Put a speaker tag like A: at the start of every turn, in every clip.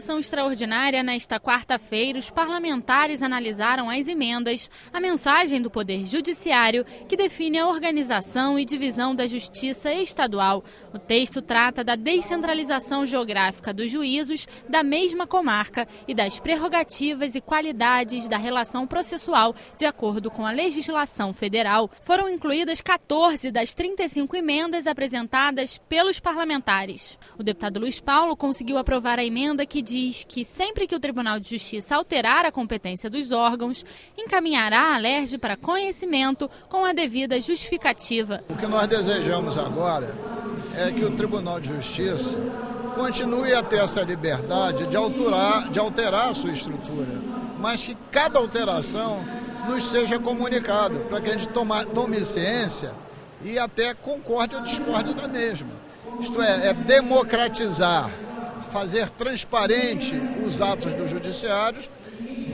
A: sessão extraordinária, nesta quarta-feira, os parlamentares analisaram as emendas à mensagem do Poder Judiciário, que define a organização e divisão da Justiça Estadual. O texto trata da descentralização geográfica dos juízos da mesma comarca e das prerrogativas e qualidades da relação processual de acordo com a legislação federal. Foram incluídas 14 das 35 emendas apresentadas pelos parlamentares. O deputado Luiz Paulo conseguiu aprovar a emenda que diz que sempre que o Tribunal de Justiça alterar a competência dos órgãos, encaminhará a LERJ para conhecimento com a devida justificativa.
B: O que nós desejamos agora é que o Tribunal de Justiça continue a ter essa liberdade de alterar a sua estrutura, mas que cada alteração nos seja comunicado, para que a gente tome ciência e até concorde ou discorde da mesma. Isto é democratizar, fazer transparente os atos dos judiciários,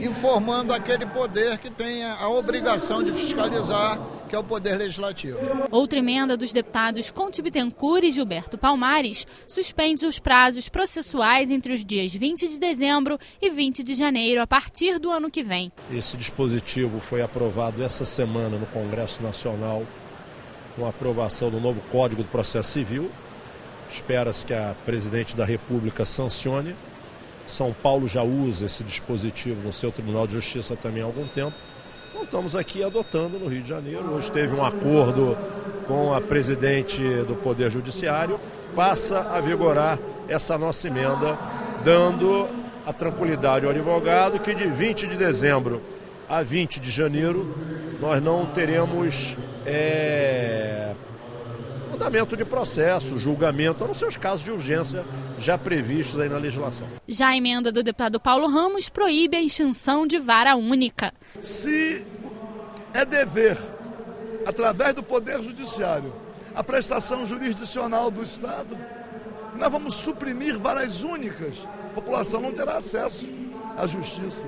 B: informando aquele poder que tem a obrigação de fiscalizar, que é o Poder Legislativo.
A: Outra emenda dos deputados Conte Bittencourt e Gilberto Palmares suspende os prazos processuais entre os dias 20 de dezembro e 20 de janeiro, a partir do ano que vem.
C: Esse dispositivo foi aprovado essa semana no Congresso Nacional, com a aprovação do novo Código do Processo Civil. Espera-se que a Presidente da República sancione. São Paulo já usa esse dispositivo no seu Tribunal de Justiça também há algum tempo. Então, estamos aqui adotando no Rio de Janeiro. Hoje teve um acordo com a Presidente do Poder Judiciário. Passa a vigorar essa nossa emenda, dando a tranquilidade ao advogado que de 20 de dezembro a 20 de janeiro nós não teremos andamento de processo, julgamento, a não ser os casos de urgência já previstos aí na legislação.
A: Já a emenda do deputado Paulo Ramos proíbe a extinção de vara única.
D: Se é dever, através do Poder Judiciário, a prestação jurisdicional do Estado, nós vamos suprimir varas únicas. A população não terá acesso à justiça.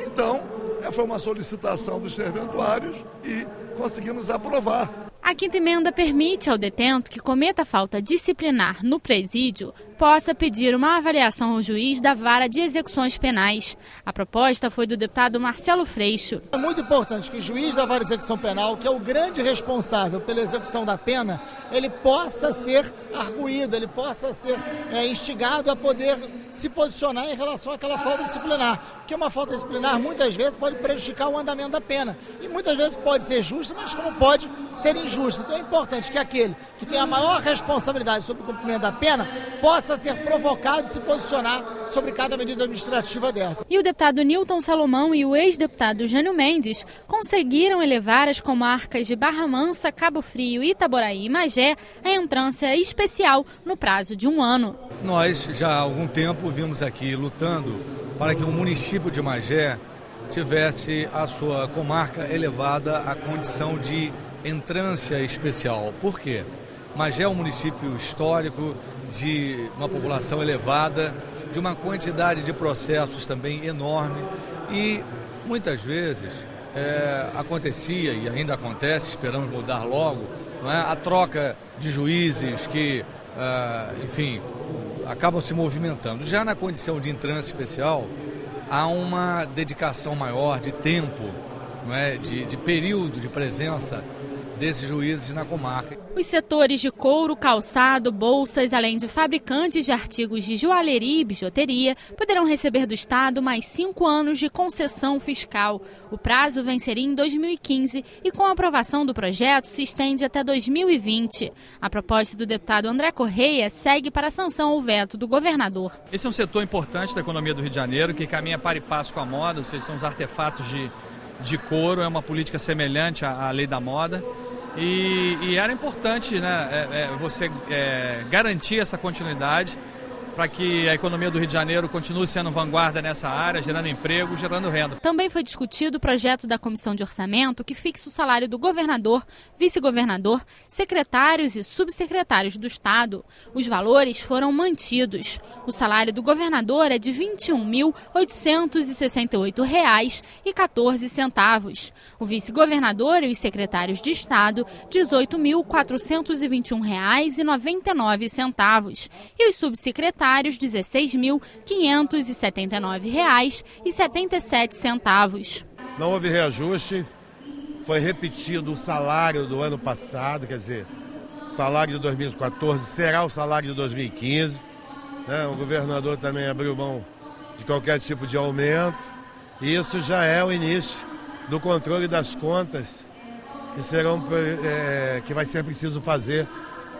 D: Então, foi uma solicitação dos serventuários e conseguimos aprovar.
A: A quinta emenda permite ao detento que cometa falta disciplinar no presídio possa pedir uma avaliação ao juiz da vara de execuções penais. A proposta foi do deputado Marcelo Freixo.
E: É muito importante que o juiz da vara de execução penal, que é o grande responsável pela execução da pena, ele possa ser arguído, ele possa ser instigado a poder se posicionar em relação àquela falta disciplinar. Porque uma falta disciplinar muitas vezes pode prejudicar o andamento da pena. E muitas vezes pode ser justa, mas como pode ser injusta. Então é importante que aquele que tem a maior responsabilidade sobre o cumprimento da pena possa ser provocado e se posicionar sobre cada medida administrativa dessa.
A: E o deputado Nilton Salomão e o ex-deputado Jânio Mendes conseguiram elevar as comarcas de Barra Mansa, Cabo Frio, Itaboraí e Magé à entrância especial no prazo de 1 ano.
F: Nós já há algum tempo vimos aqui lutando para que o município de Magé tivesse a sua comarca elevada à condição de entrância especial. Por quê? Magé é um município histórico, de uma população elevada, de uma quantidade de processos também enorme e muitas vezes acontecia e ainda acontece, esperamos mudar logo, não é? A troca de juízes que, acabam se movimentando. Já na condição de entrância especial, há uma dedicação maior de tempo, não é? de período de presença desses juízes na comarca.
A: Os setores de couro, calçado, bolsas, além de fabricantes de artigos de joalheria e bijuteria, poderão receber do Estado mais 5 anos de concessão fiscal. O prazo venceria em 2015 e, com a aprovação do projeto, se estende até 2020. A proposta do deputado André Correia segue para a sanção ou veto do governador.
G: Esse é um setor importante da economia do Rio de Janeiro, que caminha para e passo com a moda, ou seja, são os artefatos de couro, é uma política semelhante à lei da moda. E era importante, né, você garantir essa continuidade para que a economia do Rio de Janeiro continue sendo vanguarda nessa área, gerando emprego, gerando renda.
A: Também foi discutido o projeto da Comissão de Orçamento que fixa o salário do governador, vice-governador, secretários e subsecretários do Estado. Os valores foram mantidos. O salário do governador é de R$ 21.868,14. O vice-governador e os secretários de Estado, R$ 18.421,99. E os subsecretários, parlamentares R$ 16.579,77.
H: Não houve reajuste, foi repetido o salário do ano passado, quer dizer, o salário de 2014 será o salário de 2015. Né? O governador também abriu mão de qualquer tipo de aumento. E isso já é o início do controle das contas que vai ser preciso fazer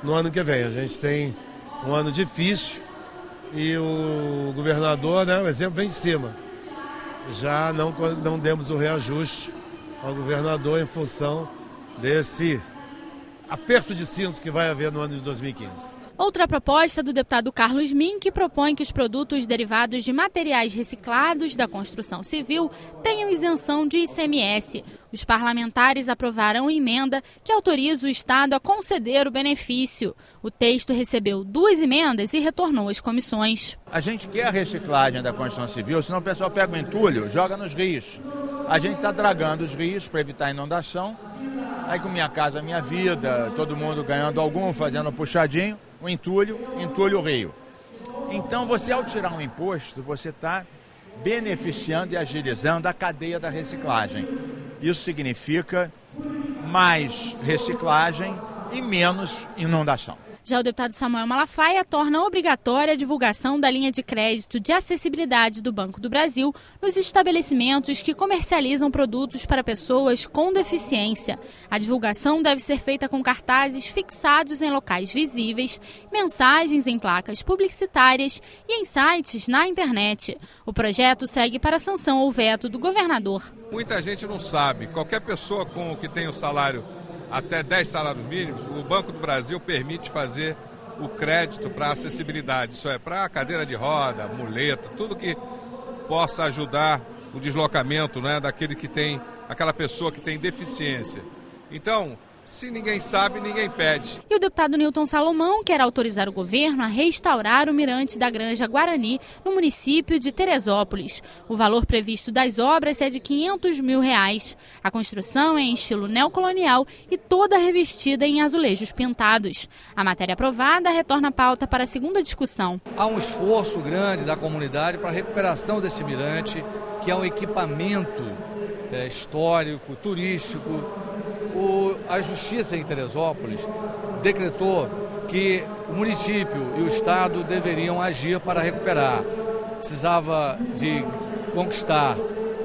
H: no ano que vem. A gente tem um ano difícil e o governador, né, o exemplo vem de cima. Já não demos o reajuste ao governador em função desse aperto de cinto que vai haver no ano de 2015.
A: Outra proposta do deputado Carlos Mink propõe que os produtos derivados de materiais reciclados da construção civil tenham isenção de ICMS. Os parlamentares aprovaram emenda que autoriza o Estado a conceder o benefício. O texto recebeu 2 emendas e retornou às comissões.
I: A gente quer a reciclagem da construção civil, senão o pessoal pega o entulho, joga nos rios. A gente está dragando os rios para evitar inundação. Aí com Minha Casa Minha Vida, todo mundo ganhando algum, fazendo um puxadinho. O entulho o rio. Então, você ao tirar um imposto, você está beneficiando e agilizando a cadeia da reciclagem. Isso significa mais reciclagem e menos inundação.
A: Já o deputado Samuel Malafaia torna obrigatória a divulgação da linha de crédito de acessibilidade do Banco do Brasil nos estabelecimentos que comercializam produtos para pessoas com deficiência. A divulgação deve ser feita com cartazes fixados em locais visíveis, mensagens em placas publicitárias e em sites na internet. O projeto segue para a sanção ou veto do governador.
J: Muita gente não sabe. Qualquer pessoa que tem o salário até 10 salários mínimos, o Banco do Brasil permite fazer o crédito para acessibilidade. Isso é para cadeira de roda, muleta, tudo que possa ajudar o deslocamento, né, aquela pessoa que tem deficiência. Então, se ninguém sabe, ninguém pede.
A: E o deputado Newton Salomão quer autorizar o governo a restaurar o mirante da Granja Guarani, no município de Teresópolis. O valor previsto das obras é de R$ 500 mil. A construção é em estilo neocolonial e toda revestida em azulejos pintados. A matéria aprovada retorna a pauta para a segunda discussão.
F: Há um esforço grande da comunidade para a recuperação desse mirante, que é um equipamento histórico, turístico. A Justiça em Teresópolis decretou que o município e o Estado deveriam agir para recuperar. Precisava de conquistar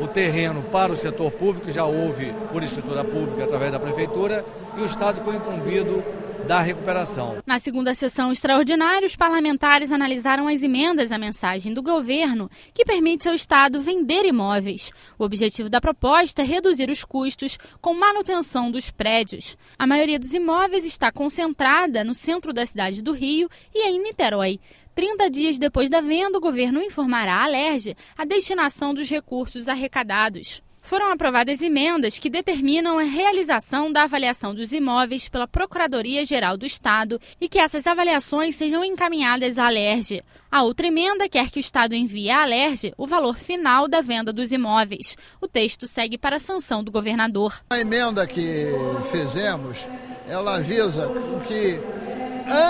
F: o terreno para o setor público, já houve por estrutura pública através da Prefeitura, e o Estado foi incumbido da recuperação.
A: Na segunda sessão extraordinária, os parlamentares analisaram as emendas à mensagem do governo que permite ao Estado vender imóveis. O objetivo da proposta é reduzir os custos com manutenção dos prédios. A maioria dos imóveis está concentrada no centro da cidade do Rio e em Niterói. 30 dias depois da venda, o governo informará à Alerj a destinação dos recursos arrecadados. Foram aprovadas emendas que determinam a realização da avaliação dos imóveis pela Procuradoria-Geral do Estado e que essas avaliações sejam encaminhadas à Alerj. A outra emenda quer que o Estado envie à Alerj o valor final da venda dos imóveis. O texto segue para a sanção do governador.
B: A emenda que fizemos, ela visa que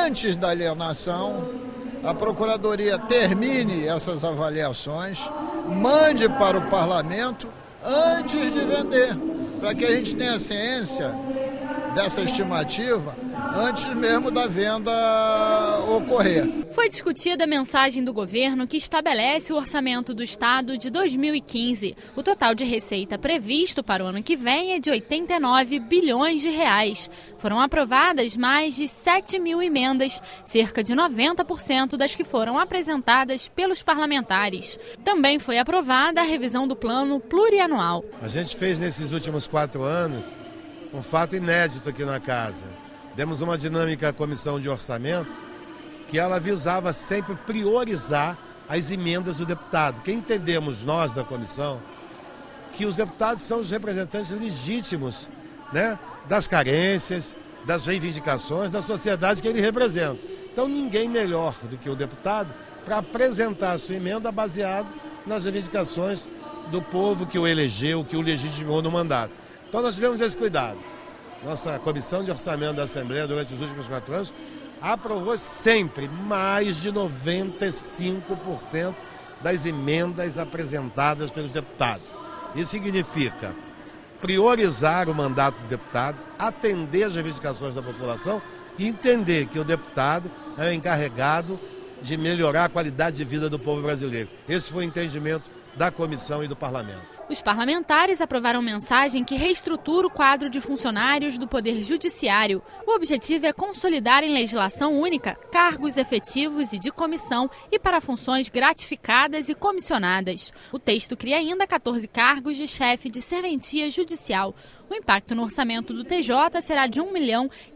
B: antes da alienação, a Procuradoria termine essas avaliações, mande para o Parlamento antes de vender, para que a gente tenha ciência dessa estimativa antes mesmo da venda ocorrer.
A: Foi discutida a mensagem do governo que estabelece o orçamento do Estado de 2015. O total de receita previsto para o ano que vem é de 89 bilhões de reais. Foram aprovadas mais de 7 mil emendas, cerca de 90% das que foram apresentadas pelos parlamentares. Também foi aprovada a revisão do plano plurianual.
H: A gente fez nesses últimos 4 anos um fato inédito aqui na casa. Demos uma dinâmica à comissão de orçamento que ela visava sempre priorizar as emendas do deputado. Que entendemos nós da comissão que os deputados são os representantes legítimos, né, das carências, das reivindicações da sociedade que ele representa. Então ninguém melhor do que o deputado para apresentar a sua emenda baseado nas reivindicações do povo que o elegeu, que o legitimou no mandato. Então nós tivemos esse cuidado. Nossa comissão de orçamento da Assembleia durante os últimos 4 anos aprovou sempre mais de 95% das emendas apresentadas pelos deputados. Isso significa priorizar o mandato do deputado, atender as reivindicações da população e entender que o deputado é o encarregado de melhorar a qualidade de vida do povo brasileiro. Esse foi o entendimento da comissão e do parlamento.
A: Os parlamentares aprovaram mensagem que reestrutura o quadro de funcionários do Poder Judiciário. O objetivo é consolidar em legislação única cargos efetivos e de comissão e para funções gratificadas e comissionadas. O texto cria ainda 14 cargos de chefe de serventia judicial. O impacto no orçamento do TJ será de R$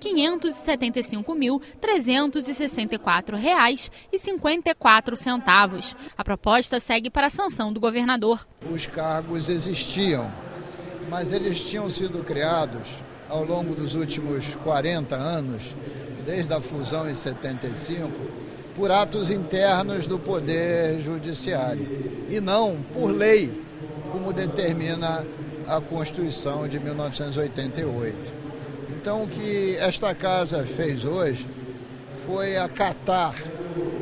A: 1.575.364,54. A proposta segue para a sanção do governador.
B: Os cargos existiam, mas eles tinham sido criados ao longo dos últimos 40 anos, desde a fusão em 75, por atos internos do Poder Judiciário e não por lei, como determina a Constituição de 1988. Então, o que esta casa fez hoje foi acatar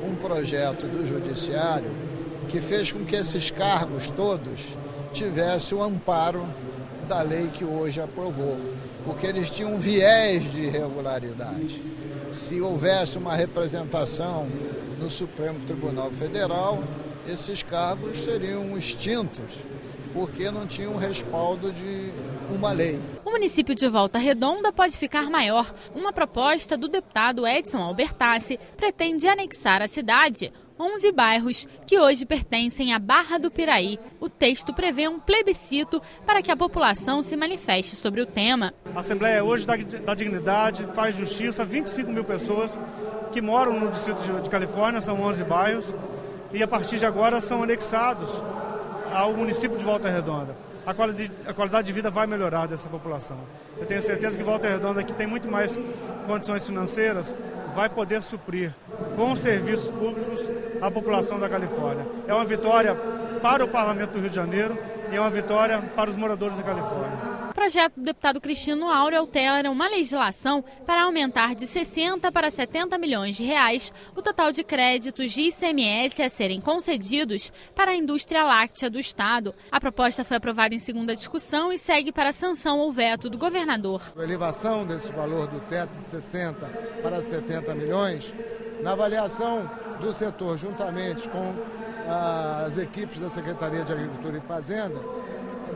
B: um projeto do Judiciário que fez com que esses cargos todos tivessem o amparo da lei que hoje aprovou, porque eles tinham um viés de irregularidade. Se houvesse uma representação no Supremo Tribunal Federal, esses cargos seriam extintos, porque não tinham respaldo de uma lei.
A: O município de Volta Redonda pode ficar maior. Uma proposta do deputado Edson Albertassi pretende anexar à cidade 11 bairros que hoje pertencem à Barra do Piraí. O texto prevê um plebiscito para que a população se manifeste sobre o tema.
K: A Assembleia hoje dá dignidade, faz justiça a 25 mil pessoas que moram no Distrito de Califórnia, são 11 bairros, e a partir de agora são anexados ao município de Volta Redonda. A qualidade de vida vai melhorar dessa população. Eu tenho certeza que Volta Redonda, que tem muito mais condições financeiras, vai poder suprir com serviços públicos a população da Califórnia. É uma vitória para o Parlamento do Rio de Janeiro e é uma vitória para os moradores da Califórnia.
A: O projeto do deputado Cristino Áureo altera uma legislação para aumentar de 60 para 70 milhões de reais o total de créditos de ICMS a serem concedidos para a indústria láctea do estado. A proposta foi aprovada em segunda discussão e segue para a sanção ou veto do governador.
L: A elevação desse valor do teto de 60 para 70 milhões, na avaliação do setor, juntamente com as equipes da Secretaria de Agricultura e Fazenda,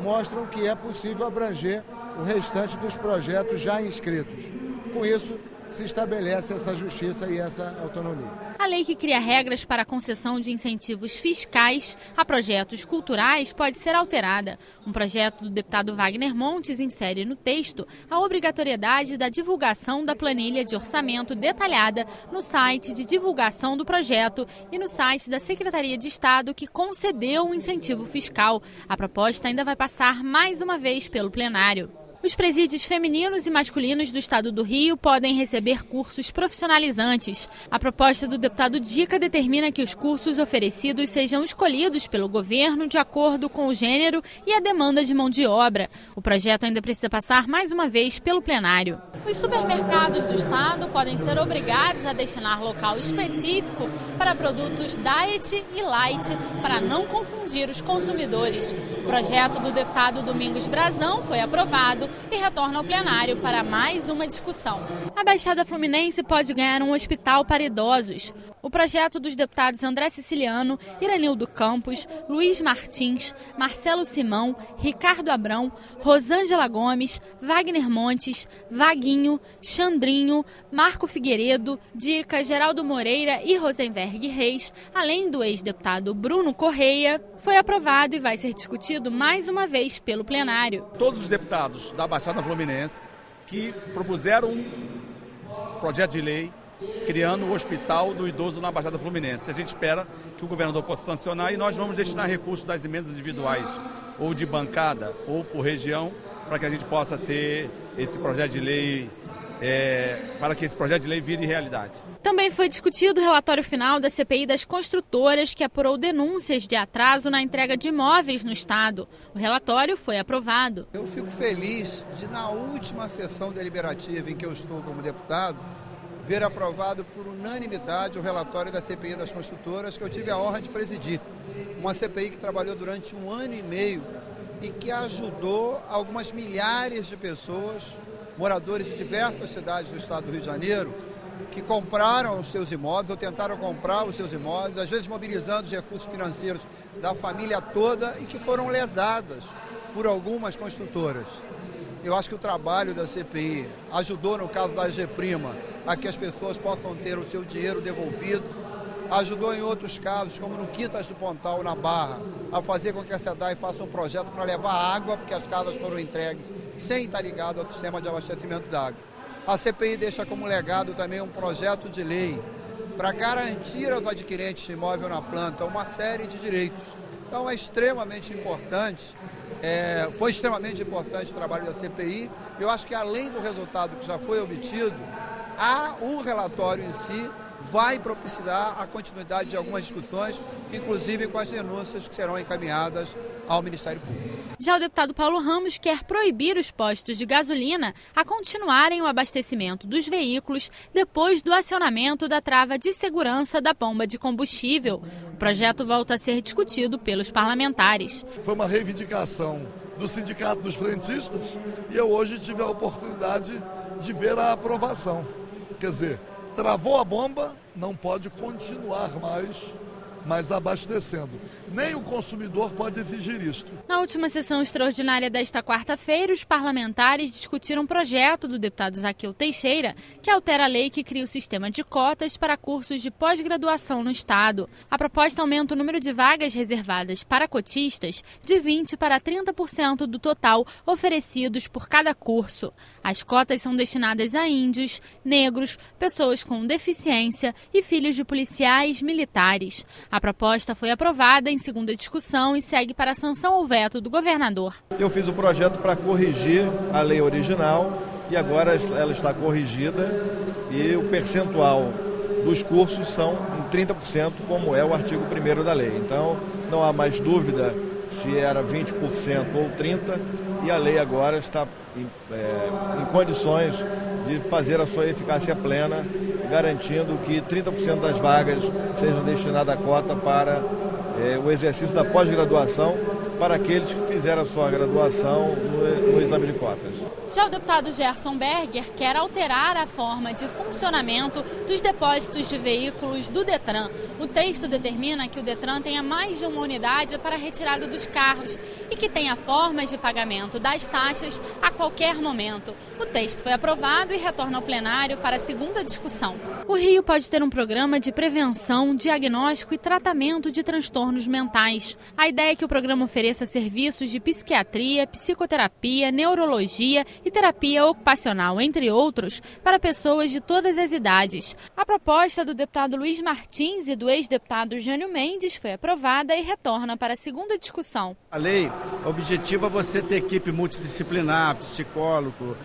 L: mostram que é possível abranger o restante dos projetos já inscritos. Com isso, se estabelece essa justiça e essa autonomia.
A: A lei que cria regras para a concessão de incentivos fiscais a projetos culturais pode ser alterada. Um projeto do deputado Wagner Montes insere no texto a obrigatoriedade da divulgação da planilha de orçamento detalhada no site de divulgação do projeto e no site da Secretaria de Estado que concedeu o incentivo fiscal. A proposta ainda vai passar mais uma vez pelo plenário. Os presídios femininos e masculinos do estado do Rio podem receber cursos profissionalizantes. A proposta do deputado Dica determina que os cursos oferecidos sejam escolhidos pelo governo de acordo com o gênero e a demanda de mão de obra. O projeto ainda precisa passar mais uma vez pelo plenário. Os supermercados do estado podem ser obrigados a destinar local específico para produtos diet e light para não confundir os consumidores. O projeto do deputado Domingos Brazão foi aprovado e retorna ao plenário para mais uma discussão. A Baixada Fluminense pode ganhar um hospital para idosos. O projeto dos deputados André Siciliano, Iranildo Campos, Luiz Martins, Marcelo Simão, Ricardo Abrão, Rosângela Gomes, Wagner Montes, Vaguinho, Xandrinho, Marco Figueiredo, Dica, Geraldo Moreira e Rosenberg Reis, além do ex-deputado Bruno Correia, foi aprovado e vai ser discutido mais uma vez pelo plenário.
M: Todos os deputados da Baixada Fluminense que propuseram um projeto de lei criando o Hospital do Idoso na Baixada Fluminense. A gente espera que o governador possa sancionar e nós vamos destinar recursos das emendas individuais ou de bancada ou por região para que a gente possa ter esse projeto de lei, para que esse projeto de lei vire realidade.
A: Também foi discutido o relatório final da CPI das construtoras que apurou denúncias de atraso na entrega de imóveis no estado. O relatório foi aprovado.
N: Eu fico feliz de, na última sessão deliberativa em que eu estou como deputado, ver aprovado por unanimidade o relatório da CPI das construtoras, que eu tive a honra de presidir. Uma CPI que trabalhou durante 1 ano e meio e que ajudou algumas milhares de pessoas, moradores de diversas cidades do estado do Rio de Janeiro, que compraram os seus imóveis ou tentaram comprar os seus imóveis, às vezes mobilizando os recursos financeiros da família toda e que foram lesadas por algumas construtoras. Eu acho que o trabalho da CPI ajudou, no caso da AG Prima, a que as pessoas possam ter o seu dinheiro devolvido, ajudou em outros casos, como no Quintas do Pontal, na Barra, a fazer com que a SEDAI faça um projeto para levar água, porque as casas foram entregues sem estar ligado ao sistema de abastecimento d'água. A CPI deixa como legado também um projeto de lei para garantir aos adquirentes de imóvel na planta uma série de direitos. Então é extremamente importante, foi extremamente importante o trabalho da CPI. Eu acho que além do resultado que já foi obtido, o relatório em si vai propiciar a continuidade de algumas discussões, inclusive com as denúncias que serão encaminhadas ao Ministério Público.
A: Já o deputado Paulo Ramos quer proibir os postos de gasolina a continuarem o abastecimento dos veículos depois do acionamento da trava de segurança da bomba de combustível. O projeto volta a ser discutido pelos parlamentares.
D: Foi uma reivindicação do Sindicato dos Frentistas e eu hoje tive a oportunidade de ver a aprovação. Quer dizer, travou a bomba, não pode continuar mais abastecendo. Nem o consumidor pode exigir isto.
A: Na última sessão extraordinária desta quarta-feira, os parlamentares discutiram um projeto do deputado Zaqueu Teixeira que altera a lei que cria o sistema de cotas para cursos de pós-graduação no Estado. A proposta aumenta o número de vagas reservadas para cotistas de 20% para 30% do total oferecidos por cada curso. As cotas são destinadas a índios, negros, pessoas com deficiência e filhos de policiais militares. A proposta foi aprovada em segunda discussão e segue para a sanção ou veto do governador.
O: Eu fiz o projeto para corrigir a lei original e agora ela está corrigida e o percentual dos cursos são em 30%, como é o artigo 1º da lei. Então não há mais dúvida se era 20% ou 30%, e a lei agora está em condições de fazer a sua eficácia plena, garantindo que 30% das vagas sejam destinadas à cota para o exercício da pós-graduação para aqueles que fizeram a sua graduação no exame de cotas.
A: Já o deputado Gerson Berger quer alterar a forma de funcionamento dos depósitos de veículos do Detran. O texto determina que o Detran tenha mais de uma unidade para a retirada dos carros e que tenha formas de pagamento das taxas a qualquer momento. O texto foi aprovado e retorna ao plenário para a segunda discussão. O Rio pode ter um programa de prevenção, diagnóstico e tratamento de transtornos mentais. A ideia é que o programa ofereça serviços de psiquiatria, psicoterapia, neurologia e terapia ocupacional, entre outros, para pessoas de todas as idades. A proposta do deputado Luiz Martins e do ex-deputado Jânio Mendes foi aprovada e retorna para a segunda discussão.
P: A lei objetiva você ter equipe multidisciplinar, psicólogo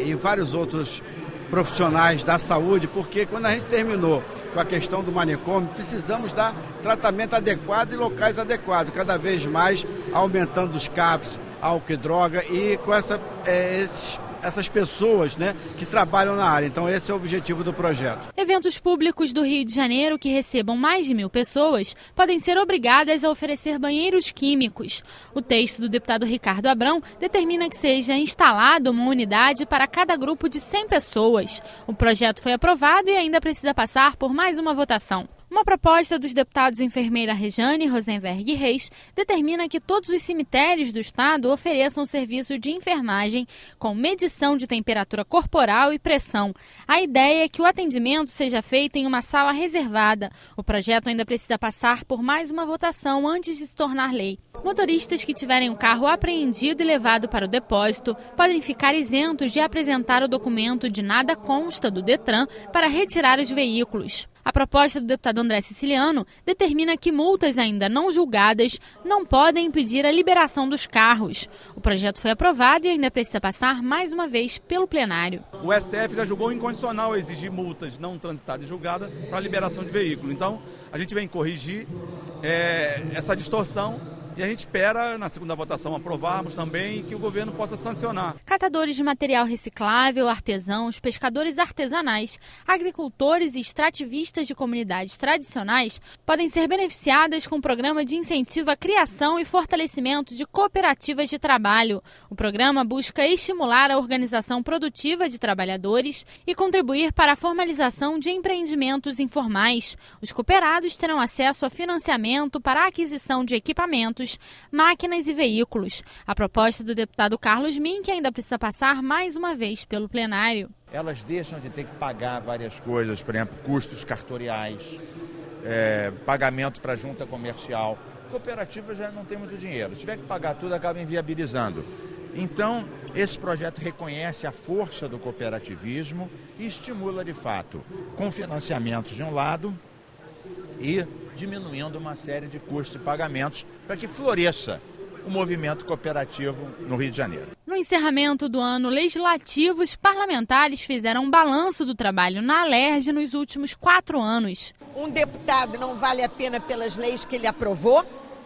P: e vários outros profissionais da saúde, porque quando a gente terminou com a questão do manicômio, precisamos dar tratamento adequado e locais adequados, cada vez mais aumentando os CAPs, álcool e droga, e com essas pessoas, que trabalham na área. Então esse é o objetivo do projeto.
A: Eventos públicos do Rio de Janeiro que recebam mais de 1.000 pessoas podem ser obrigadas a oferecer banheiros químicos. O texto do deputado Ricardo Abrão determina que seja instalada uma unidade para cada grupo de 100 pessoas. O projeto foi aprovado e ainda precisa passar por mais uma votação. Uma proposta dos deputados enfermeira Rejane Rosenberg Reis determina que todos os cemitérios do estado ofereçam serviço de enfermagem com medição de temperatura corporal e pressão. A ideia é que o atendimento seja feito em uma sala reservada. O projeto ainda precisa passar por mais uma votação antes de se tornar lei. Motoristas que tiverem um carro apreendido e levado para o depósito podem ficar isentos de apresentar o documento de nada consta do Detran para retirar os veículos. A proposta do deputado André Siciliano determina que multas ainda não julgadas não podem impedir a liberação dos carros. O projeto foi aprovado e ainda precisa passar mais uma vez pelo plenário.
M: O STF já julgou incondicional exigir multas não transitadas e julgadas para a liberação de veículo. Então, a gente vem corrigir essa distorção E a gente espera, na segunda votação, aprovarmos também e que o governo possa sancionar.
A: Catadores de material reciclável, artesãos, pescadores artesanais, agricultores e extrativistas de comunidades tradicionais podem ser beneficiadas com o programa de incentivo à criação e fortalecimento de cooperativas de trabalho. O programa busca estimular a organização produtiva de trabalhadores e contribuir para a formalização de empreendimentos informais. Os cooperados terão acesso a financiamento para a aquisição de equipamentos, máquinas e veículos. A proposta do deputado Carlos Mink ainda precisa passar mais uma vez pelo plenário.
I: Elas deixam de ter que pagar várias coisas, por exemplo, custos cartoriais, pagamento para a junta comercial. Cooperativa já não tem muito dinheiro. Se tiver que pagar tudo, acaba inviabilizando. Então, esse projeto reconhece a força do cooperativismo e estimula, de fato, com financiamentos de um lado e diminuindo uma série de custos e pagamentos para que floresça o movimento cooperativo no Rio de Janeiro.
A: No encerramento do ano legislativo, os parlamentares fizeram um balanço do trabalho na Alerj nos últimos 4 anos.
Q: Um deputado não vale a pena pelas leis que ele aprovou,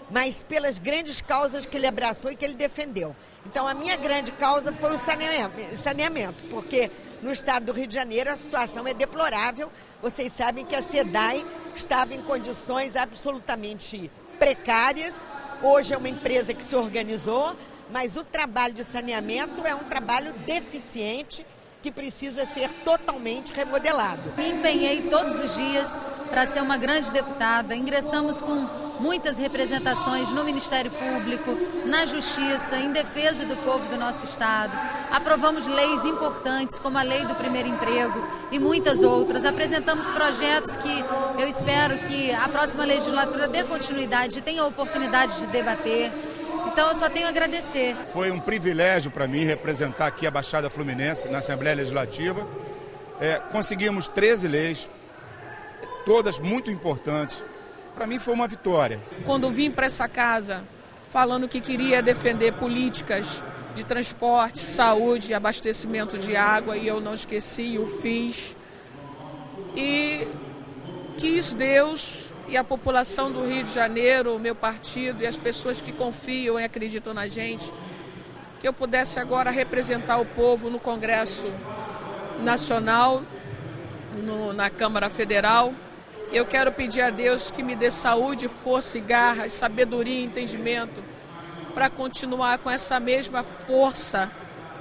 Q: mas pelas grandes causas que ele abraçou e que ele defendeu. Então, a minha grande causa foi o saneamento, porque no estado do Rio de Janeiro a situação é deplorável. Vocês sabem que a SEDAI estava em condições absolutamente precárias. Hoje é uma empresa que se organizou, mas o trabalho de saneamento é um trabalho deficiente que precisa ser totalmente remodelado.
R: Me empenhei todos os dias para ser uma grande deputada. Ingressamos com muitas representações no Ministério Público, na Justiça, em defesa do povo do nosso Estado. Aprovamos leis importantes, como a Lei do Primeiro Emprego e muitas outras. Apresentamos projetos que eu espero que a próxima legislatura dê continuidade e tenha a oportunidade de debater. Então eu só tenho a agradecer.
S: Foi um privilégio para mim representar aqui a Baixada Fluminense na Assembleia Legislativa. Conseguimos 13 leis, todas muito importantes. Para mim foi uma vitória.
T: Quando vim para essa casa falando que queria defender políticas de transporte, saúde, abastecimento de água, e eu não esqueci, o fiz. E quis Deus e a população do Rio de Janeiro, o meu partido e as pessoas que confiam e acreditam na gente, que eu pudesse agora representar o povo no Congresso Nacional, na Câmara Federal. Eu quero pedir a Deus que me dê saúde, força e garra, sabedoria e entendimento para continuar com essa mesma força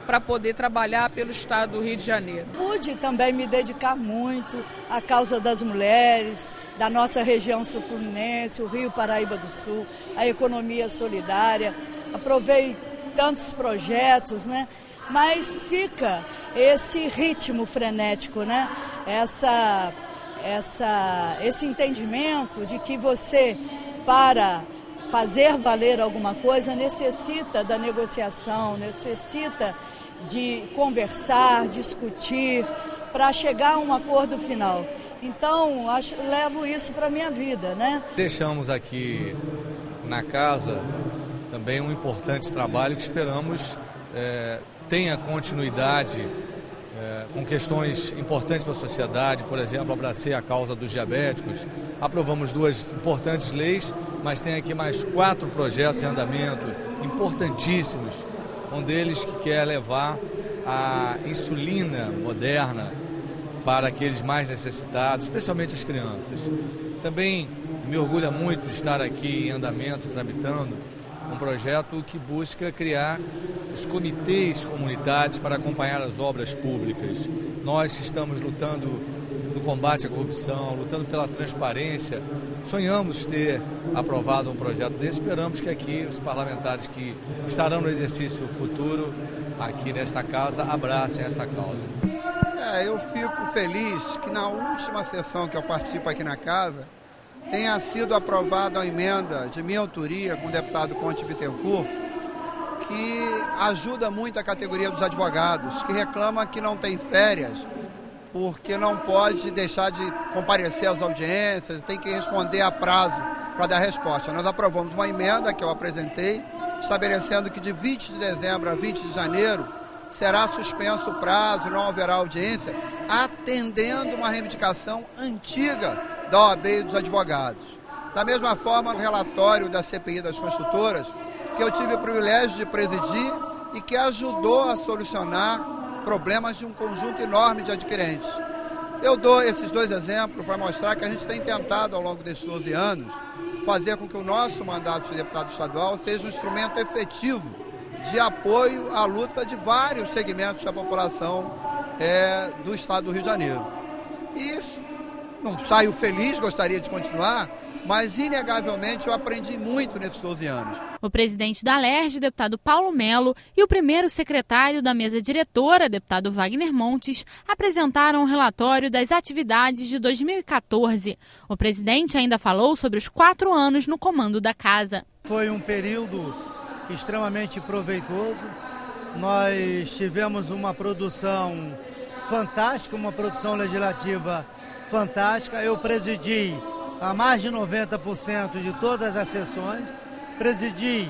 T: para poder trabalhar pelo estado do Rio de Janeiro.
U: Pude também me dedicar muito à causa das mulheres, da nossa região sul-fluminense, o Rio Paraíba do Sul, a economia solidária. Aprovei tantos projetos, né? Mas fica esse ritmo frenético, né? Esse entendimento de que você, para fazer valer alguma coisa, necessita da negociação, necessita de conversar, discutir, para chegar a um acordo final. Então, levo isso para a minha vida, né?
F: Deixamos aqui na casa também um importante trabalho que esperamos tenha continuidade com questões importantes para a sociedade. Por exemplo, abracei a causa dos diabéticos. Aprovamos 2 importantes leis, mas tem aqui mais 4 projetos em andamento importantíssimos. Um deles que quer levar a insulina moderna para aqueles mais necessitados, especialmente as crianças. Também me orgulha muito de estar aqui em andamento, tramitando um projeto que busca criar os comitês comunitários para acompanhar as obras públicas. Nós que estamos lutando no combate à corrupção, lutando pela transparência, sonhamos ter aprovado um projeto desse. Esperamos que aqui os parlamentares que estarão no exercício futuro, aqui nesta casa, abracem esta causa.
N: Eu fico feliz que na última sessão que eu participo aqui na casa, tenha sido aprovada a emenda de minha autoria com o deputado Conte Bittencourt, que ajuda muito a categoria dos advogados, que reclama que não tem férias, porque não pode deixar de comparecer às audiências, tem que responder a prazo para dar resposta. Nós aprovamos uma emenda que eu apresentei, estabelecendo que de 20 de dezembro a 20 de janeiro será suspenso o prazo, não haverá audiência, atendendo uma reivindicação antiga da OAB e dos advogados. Da mesma forma, o relatório da CPI das construtoras, que eu tive o privilégio de presidir e que ajudou a solucionar problemas de um conjunto enorme de adquirentes. Eu dou esses dois exemplos para mostrar que a gente tem tentado, ao longo desses 12 anos, fazer com que o nosso mandato de deputado estadual seja um instrumento efetivo de apoio à luta de vários segmentos da população do estado do Rio de Janeiro. E isso, não saio feliz, gostaria de continuar, mas inegavelmente eu aprendi muito nesses 12 anos.
A: O presidente da Alerj, deputado Paulo Melo, e o primeiro secretário da mesa diretora, deputado Wagner Montes, apresentaram um relatório das atividades de 2014. O presidente ainda falou sobre os 4 anos no comando da casa.
C: Foi um período extremamente proveitoso. Nós tivemos uma produção fantástica, uma produção legislativa fantástica. Eu presidi a mais de 90% de todas as sessões, presidi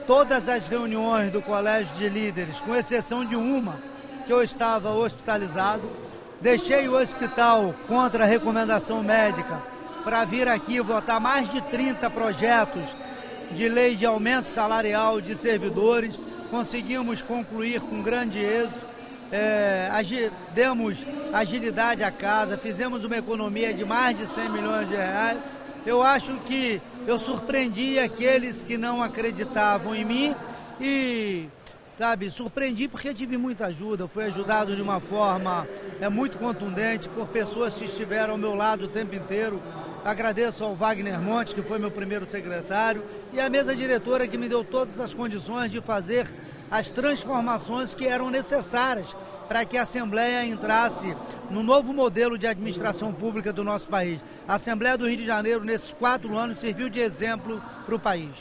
C: todas as reuniões do Colégio de Líderes, com exceção de uma, que eu estava hospitalizado. Deixei o hospital contra a recomendação médica para vir aqui votar mais de 30 projetos de lei de aumento salarial de servidores. Conseguimos concluir com grande êxito. Demos agilidade à casa, fizemos uma economia de mais de 100 milhões de reais. Eu acho que eu surpreendi aqueles que não acreditavam em mim e, surpreendi porque tive muita ajuda. Fui ajudado de uma forma muito contundente por pessoas que estiveram ao meu lado o tempo inteiro. Agradeço ao Wagner Montes, que foi meu primeiro secretário, e à mesa diretora, que me deu todas as condições de fazer as transformações que eram necessárias para que a Assembleia entrasse no novo modelo de administração pública do nosso país. A Assembleia do Rio de Janeiro, nesses 4 anos, serviu de exemplo para o país.